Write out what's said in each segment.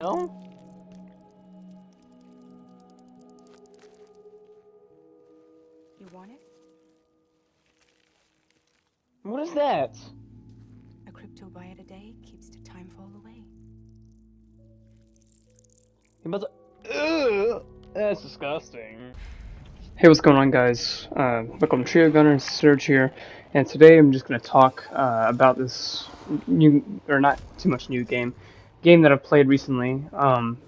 No? You want it? What is that? A crypto buy it a day keeps the time fall away. You about to... Ugh, that's disgusting. Hey, what's going on, guys? Welcome to Trio Gunner, Surge here, and today I'm just going to talk about this new, or not too much new game that I've played recently,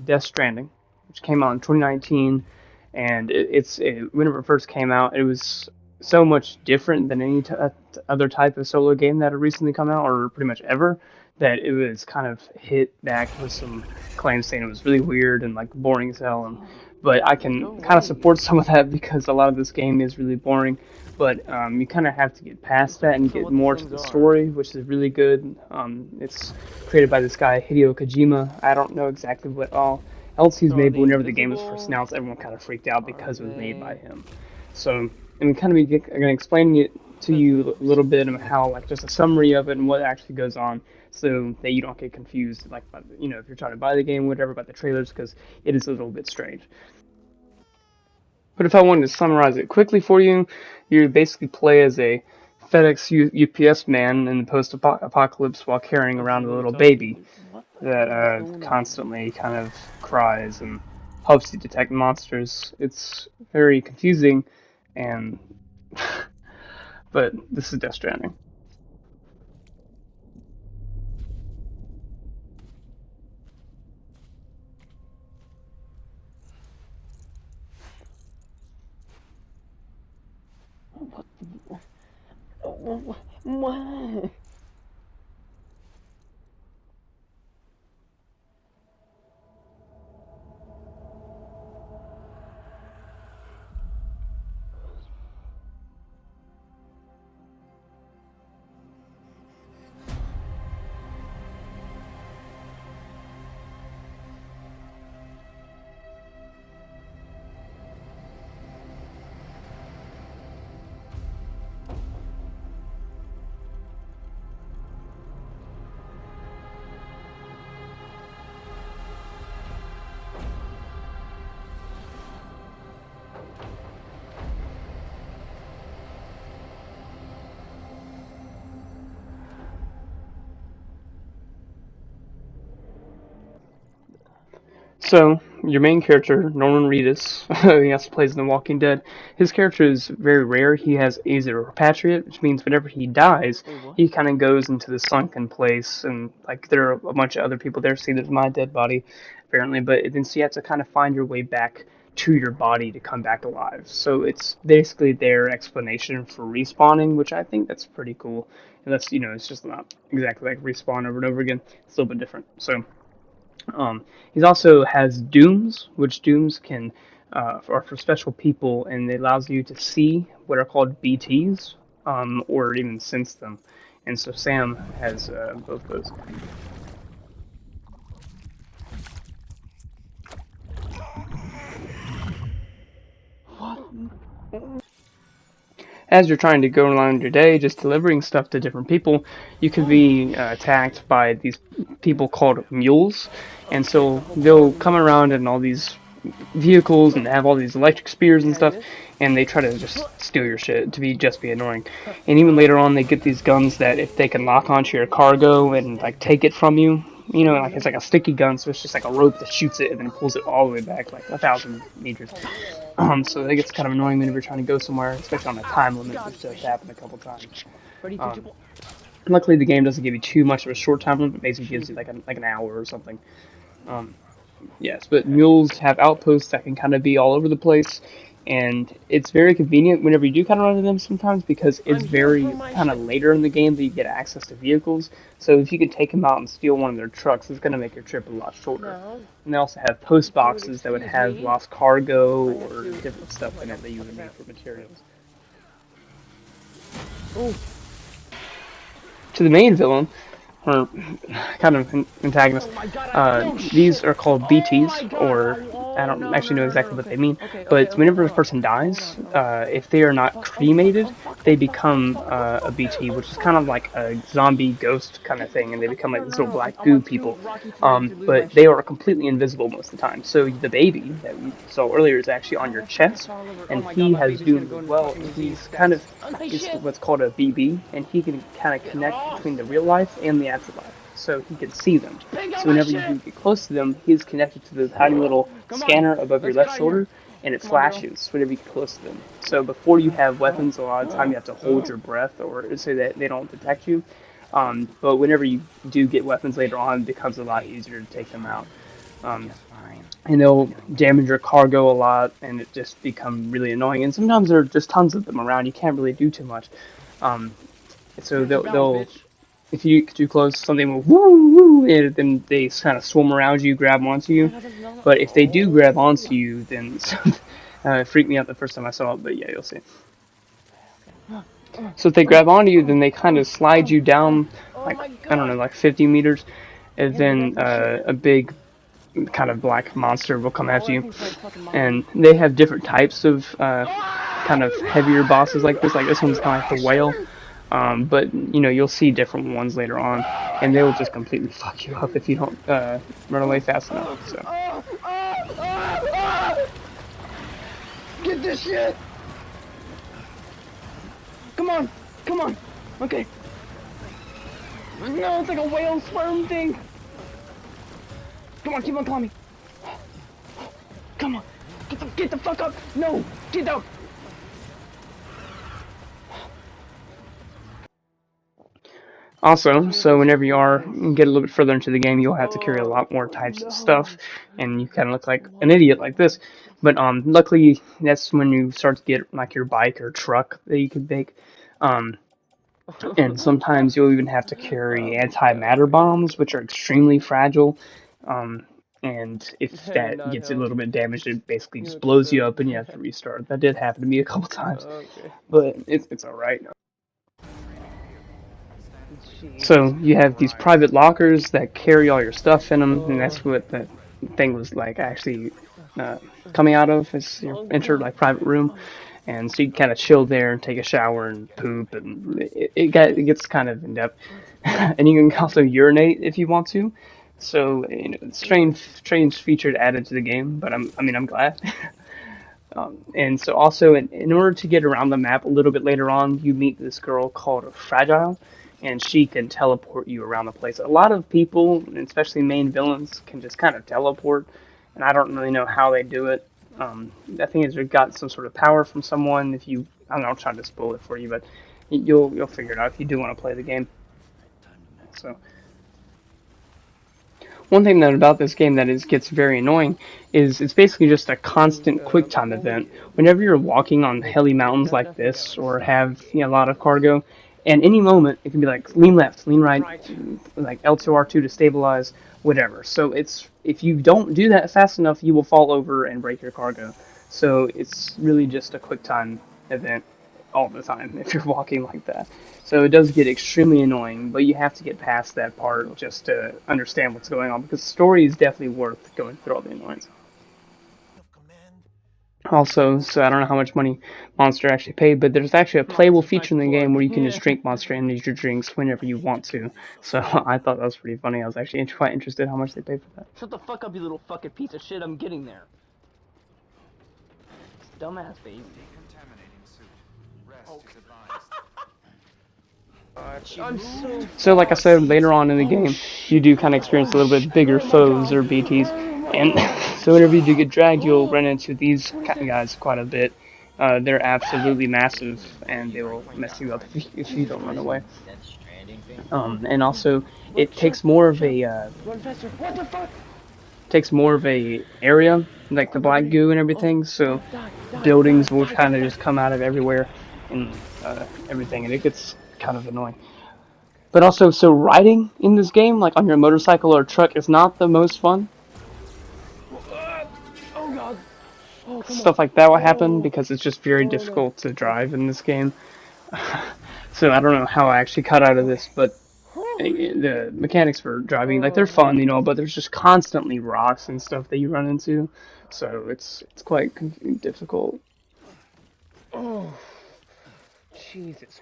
Death Stranding, which came out in 2019, and whenever it first came out, it was so much different than any other type of solo game that had recently come out, or pretty much ever, that it was kind of hit back with some claims saying it was really weird and like boring as hell, but I can kind of support some of that because a lot of this game is really boring. But you kind of have to get past that and get more to the story, which is really good. It's created by this guy Hideo Kojima. I don't know exactly what all else he's made, but whenever the game was first announced, everyone kind of freaked out because it was made by him. So I'm kind of going to explain it to you a little bit of how, like, just a summary of it and what actually goes on, so that you don't get confused, like, if you're trying to buy the game, whatever, about the trailers, because it is a little bit strange. But if I wanted to summarize it quickly for you, you basically play as a FedEx UPS man in the post-apocalypse while carrying around a little baby that constantly kind of cries and helps you detect monsters. It's very confusing, and but this is Death Stranding. What? So, your main character, Norman Reedus, he also plays in The Walking Dead. His character is very rare. He's a repatriate, which means whenever he dies, he kind of goes into the sunken place, and like there are a bunch of other people there. See, there's my dead body, apparently, but then so you have to kind of find your way back to your body to come back alive. So it's basically their explanation for respawning, which I think that's pretty cool. And that's, it's just not exactly like respawn over and over again. It's a little bit different. So. He also has dooms, which dooms are for special people, and it allows you to see what are called BTs, or even sense them. And so Sam has both those. As you're trying to go along your day, just delivering stuff to different people, you could be attacked by these people called mules. And so they'll come around in all these vehicles and have all these electric spears and stuff, and they try to just steal your shit to be annoying. And even later on, they get these guns that if they can lock onto your cargo and like take it from you, like it's like a sticky gun, so it's just like a rope that shoots it and then pulls it all the way back like 1,000 meters. So that gets kind of annoying whenever you're trying to go somewhere, especially on a time limit, which does happen a couple times. Luckily, the game doesn't give you too much of a short time limit. It basically gives you like an hour or something. Yes, but mules have outposts that can kind of be all over the place, and it's very convenient whenever you do kind of run into them sometimes because it's very kind of later in the game that you get access to vehicles. So if you could take them out and steal one of their trucks, it's going to make your trip a lot shorter. And they also have post boxes that would have lost cargo or different stuff in it that you would need for materials. To the main villain, or kind of antagonist. These are called BTs, or I Oh don't no actually no know no no. exactly what Okay they mean, okay okay but okay. whenever a Hold on person hold dies, on. Oh if they are not fuck oh fuck cremated, oh fuck they oh fuck oh become fuck oh a fuck BT, oh which is kind fuck. of like a zombie ghost kind Get of the thing, and fuck they up. become like No these no little no. black I goo want to people. Rocky 3 interlude my But they shit. are completely invisible most of the time. So the baby that we saw earlier is actually on Oh, your that fucking chest, fall over. Oh and my god, he my has baby's gonna doom go as in the well. fucking museum He's kind of stats. Oh my is shit. what's called a BB, and he can kind of Get connect off. between the real life and the afterlife. So he can see them. Pick up So my whenever you shit. do get close to them, he's connected to the tiny little Come on. scanner above your Let's get left out of here. shoulder, and it Come on, girl. flashes whenever you get close to them. So before you have weapons, a lot of time you have to hold your breath or so that they don't detect you. But whenever you do get weapons later on, it becomes a lot easier to take them out. Um, Just fine. and they'll damage your cargo a lot, and it just become really annoying. And sometimes there are just tons of them around. You can't really do too much. Um, so Keep balance, they'll bitch. if you get too close, something will woo woo, and then they kind of swarm around you, grab onto Oh my you. god, no. But if they do grab Oh. onto you, then it freaked me out the first time I saw it. But yeah, you'll see. So if they grab onto you, then they kind of slide you down, Oh like my I don't god. know, like 50 meters, and Here, grab then this shit. a big kind of black monster will come Oh, after that you. thing's probably fucking mine. And they have different types of kind of heavier bosses like this. Like this one's kind of like the whale. But you'll see different ones later on, Oh my and they will god. just completely fuck you up if you don't run away fast enough. So Oh. Get this shit. Come on. Come on. Okay. No, it's like a whale sperm thing. Come on, keep on climbing. Come on. Get the fuck up. No. Get up. also, so whenever you are get a little bit further into the game, you'll have to carry a lot more types of stuff, No. and you kind of look like an idiot like this. But luckily, that's when you start to get like your bike or truck that you can make. Um, And sometimes you'll even have to carry Oh my antimatter god. bombs, which are extremely fragile. Um, and if That did that not gets a help. little bit damaged, it basically You just look so blows you sad. up and you have to restart. That did happen to me a couple times, Okay. but it's all right. Jesus So you have these Christ. private lockers that carry all your stuff in them, and Oh. that's what the thing was like actually uh, coming out of as you Oh enter god. like private room. And so you kind of chill there and take a shower and poop, and it gets kind of in depth. And you can also urinate if you want to. So strange feature added to the game, but I'm glad. And so also in order to get around the map a little bit later on, you meet this girl called Fragile, and she can teleport you around the place. A lot of people, especially main villains, can just kind of teleport, and I don't really know how they do it. I think it's got some sort of power from someone. If you, I don't know, I'll try to spoil it for you, but you'll figure it out if you do want to play the game. So. One thing that about this game that gets very annoying is it's basically just a constant quick time event. Whenever you're walking on hilly mountains like Definitely this, gotta or stop have game. a lot of cargo, and any moment it can be like lean left, lean right, Right. like L2 R2 to stabilize, whatever. So it's if you don't do that fast enough, you will fall over and break your cargo. So it's really just a quick time event all the time if you're walking like that. So it does get extremely annoying, but you have to get past that part just to understand what's going on because the story is definitely worth going through all the annoyance. Also, so I don't know how much money Monster actually paid, but there's actually a playable Nice feature in the game plug. where you can Yeah. just drink Monster Energy drinks whenever you want to. So I thought that was pretty funny. I was actually quite interested how much they paid for that. Shut the fuck up, you little fucking piece of shit. I'm getting there. This dumbass baby. I'm so So, like I fucked. said, later on in the Oh game, shit. you do kind of experience a Oh little bit shit. bigger Oh my foes god. or BTs, Oh my and god. so whenever you do get dragged, you'll Oh. run into these What is kind of this? guys quite a bit. They're absolutely massive, and they will mess you up if you Jesus don't run Christ. away. That Stranding thing? And also, Run, it shut up. takes more of Shut up. a Run faster. What the fuck? area like the Equip black everything. goo and Oh, everything. die, So die, die, die, buildings will die, die, kind of die. just come out of everywhere and everything, and it gets kind of annoying. But also, so riding in this game, like on your motorcycle or truck, is not the most fun. Oh god. Oh, come on. Stuff like that will happen Oh. because it's just very Oh no. difficult to Okay. drive in this game. So I don't know how I actually cut out of Okay. this, but the mechanics for driving, like they're fun, you know, but there's just constantly rocks and stuff that you run into, so it's quite difficult. Oh, Jesus.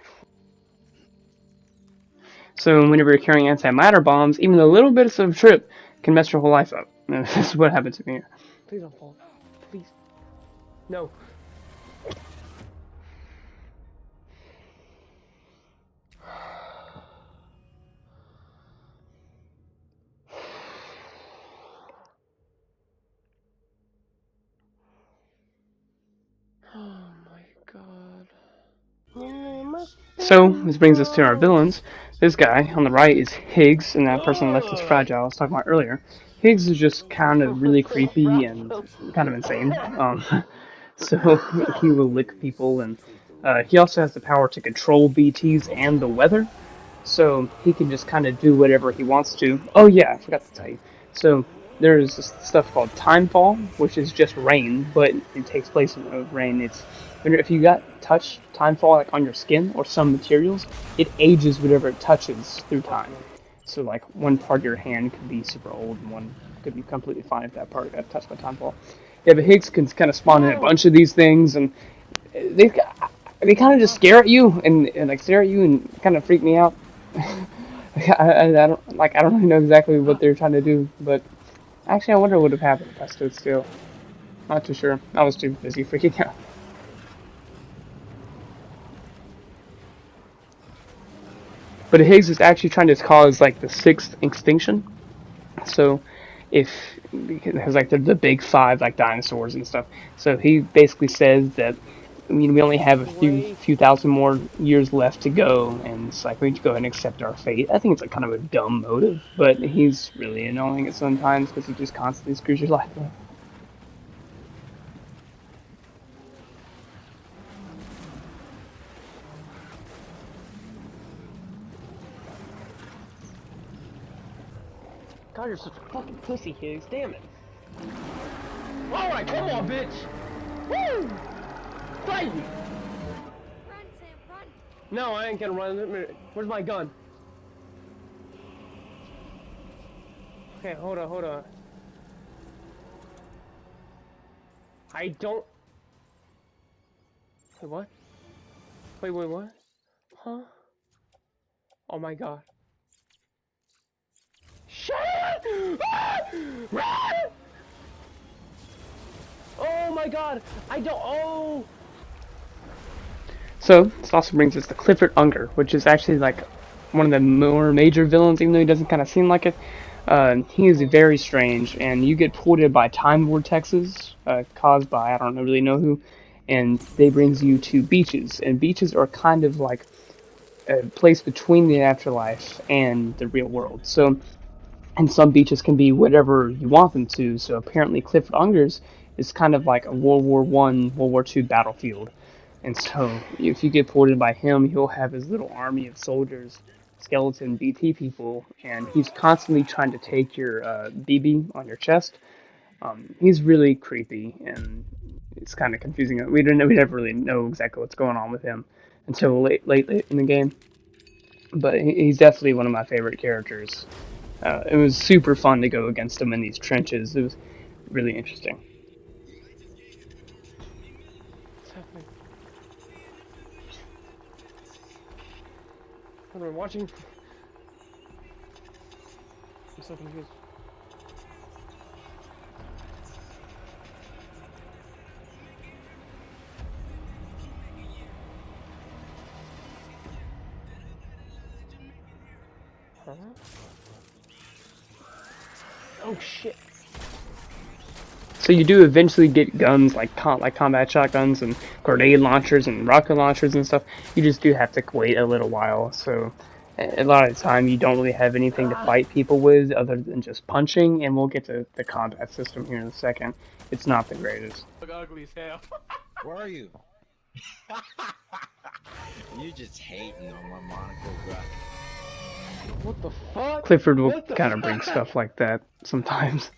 So whenever you're carrying antimatter bombs, even a little bit of trip can mess your whole life up. This is what happened to me. Please don't fall. Please. No. Oh my god. So this brings us to our villains. This guy on the right is Higgs, and that person on the left is Fragile, I was talking about earlier. Higgs is just kind of really creepy and kind of insane. So he will lick people, and he also has the power to control BTs and the weather. So he can just kind of do whatever he wants to. Oh yeah, I forgot to tell you. So there's this stuff called timefall, which is just rain, but it takes place in rain. It's if you got touch timefall like on your skin or some materials, it ages whatever it touches through time. So like one part of your hand could be super old, and one could be completely fine if that part got touched by timefall. Yeah, but Higgs can kind of spawn in a bunch of these things, and they they kind of just stare at you and like stare at you and kind of freak me out. I don't really know exactly what they're trying to do, but actually I wonder what would have happened if I stood still. Not too sure. I was too busy freaking out. But Higgs is actually trying to cause like the sixth extinction. So if because like the big five like dinosaurs and stuff. So he basically says that I mean we only have a few thousand more years left to go, and it's like we need to go ahead and accept our fate. I think it's like kind of a dumb motive, but he's really annoying at sometimes because he just constantly screws your life up. God, you're such a fucking pussy, Higgs. Damn it. Alright, come on, bitch. Woo! Fight me. Run, Sam, run! No, I ain't gonna run. Where's my gun? Okay, hold on. I don't... Wait, what? Wait, what? Huh? Oh my god. Shut up! Ah! Run! Oh my god! I don't... Oh! So this also brings us to Clifford Unger, which is actually like one of the more major villains, even though he doesn't kind of seem like it. He is very strange, and you get pulled in by time vortexes caused by I don't really know who, and they brings you to beaches, and beaches are kind of like a place between the afterlife and the real world. So, and some beaches can be whatever you want them to. So apparently, Clifford Unger's is kind of like a World War I, World War II battlefield. And so, if you get pulled in by him, he'll have his little army of soldiers, skeleton BT people, and he's constantly trying to take your BB on your chest. He's really creepy, and it's kind of confusing. We never really know exactly what's going on with him until late in the game. But he's definitely one of my favorite characters. It was super fun to go against him in these trenches. It was really interesting. What's happening? What am I watching? I'm so confused. Huh? Oh shit. So you do eventually get guns like combat shotguns and grenade launchers and rocket launchers and stuff. You just do have to wait a little while. So a lot of the time you don't really have anything to fight people with other than just punching. And we'll get to the combat system here in a second. It's not the greatest. Look ugly as hell. Where are you? You just hating on my monocle gut. What the fuck? Clifford will What the kind of fuck? bring stuff like that sometimes.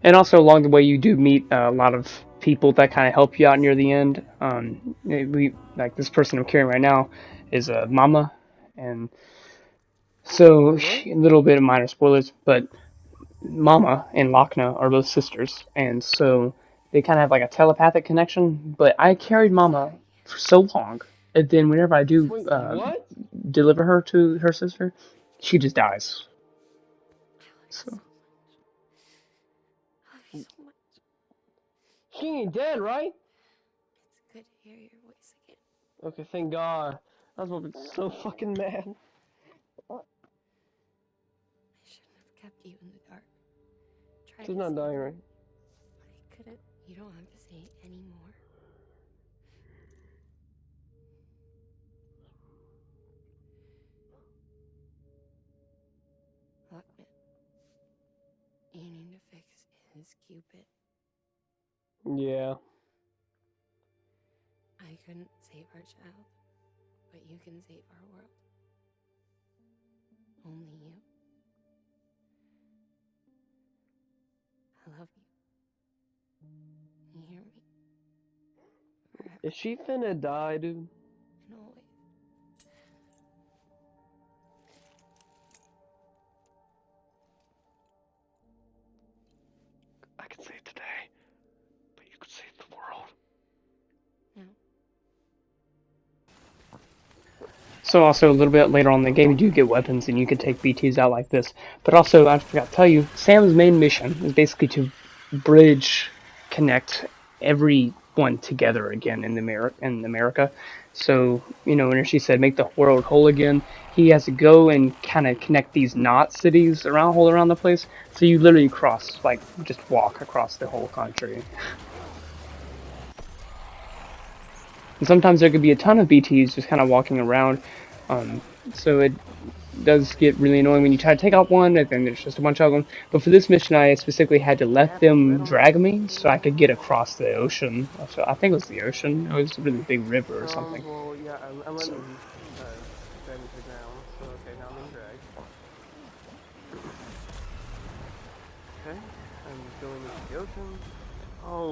And also along the way, you do meet a lot of people that kind of help you out near the end. We like this person I'm carrying right now is a Mama, and so What? a little bit of minor spoilers, but Mama and Lochna are both sisters, and so they kind of have like a telepathic connection. But I carried Mama for so long, and then whenever I do Wait, what? deliver her to her sister, she just dies. So I love you so much. She ain't dead, right? It's good to hear your voice again. Okay, thank God. I was gonna be so fucking mad. I shouldn't have kept you in the dark. Tried She's to not save dying, her, right? but I couldn't. You don't have to say it anymore. Look, man. You need to fix his Cupid. Yeah. I couldn't save our child, but you can save our world. Only you. I love you. You hear me? Forever Is she finna die, dude? and always. I can save today, but you can save the world. No. So also a little bit later on in the game, you do get weapons and you can take BTs out like this. But also, I forgot to tell you, Sam's main mission is basically to bridge, connect everyone together again in America. So, you know, when she said make the world whole again, he has to go and kind of connect these not cities around all around the place. So you literally cross, like, just walk across the whole country. And sometimes there could be a ton of BTs just kind of walking around. So it does get really annoying when you try to take out one and then there's just a bunch of them. But for this mission, I specifically had to let them drag me so I could get across the ocean. So I think it was the ocean. It was a really big river or something. Well, yeah, I'm letting So them drag me to the ground. So, okay, now I'm being dragged. Okay, I'm going into the ocean.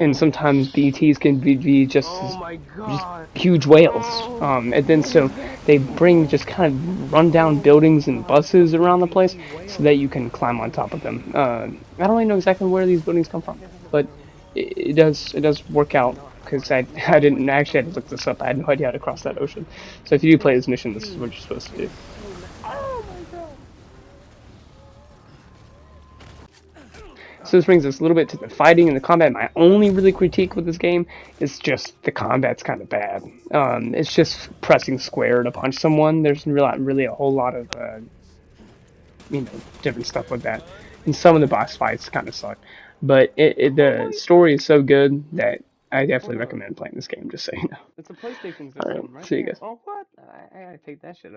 and Oh, sometimes BTs can be oh my just God. huge whales. Oh, And then what is so that they thing? bring just kind of run down Oh my buildings and God, it's a buses big around the place beefy so whale. that you can climb on top of them. I don't really know exactly where these buildings come from, Okay, okay, but okay. it does work out because I didn't actually had to look this up. I had no idea how to cross that ocean. So if you do play this mission, this is what you're supposed to It do. is so oh my God. So this brings us a little bit to the fighting and the combat. My only really critique with this game is just the combat's kind of bad. It's just pressing square to punch someone. There's not really a whole lot of different stuff with that. And some of the boss fights kind of suck. But Oh the my, story is so good that I hold definitely up. recommend playing this game. Just so you know. It's a PlayStation All right, system right see you there. guys. Oh, what? I gotta take that shit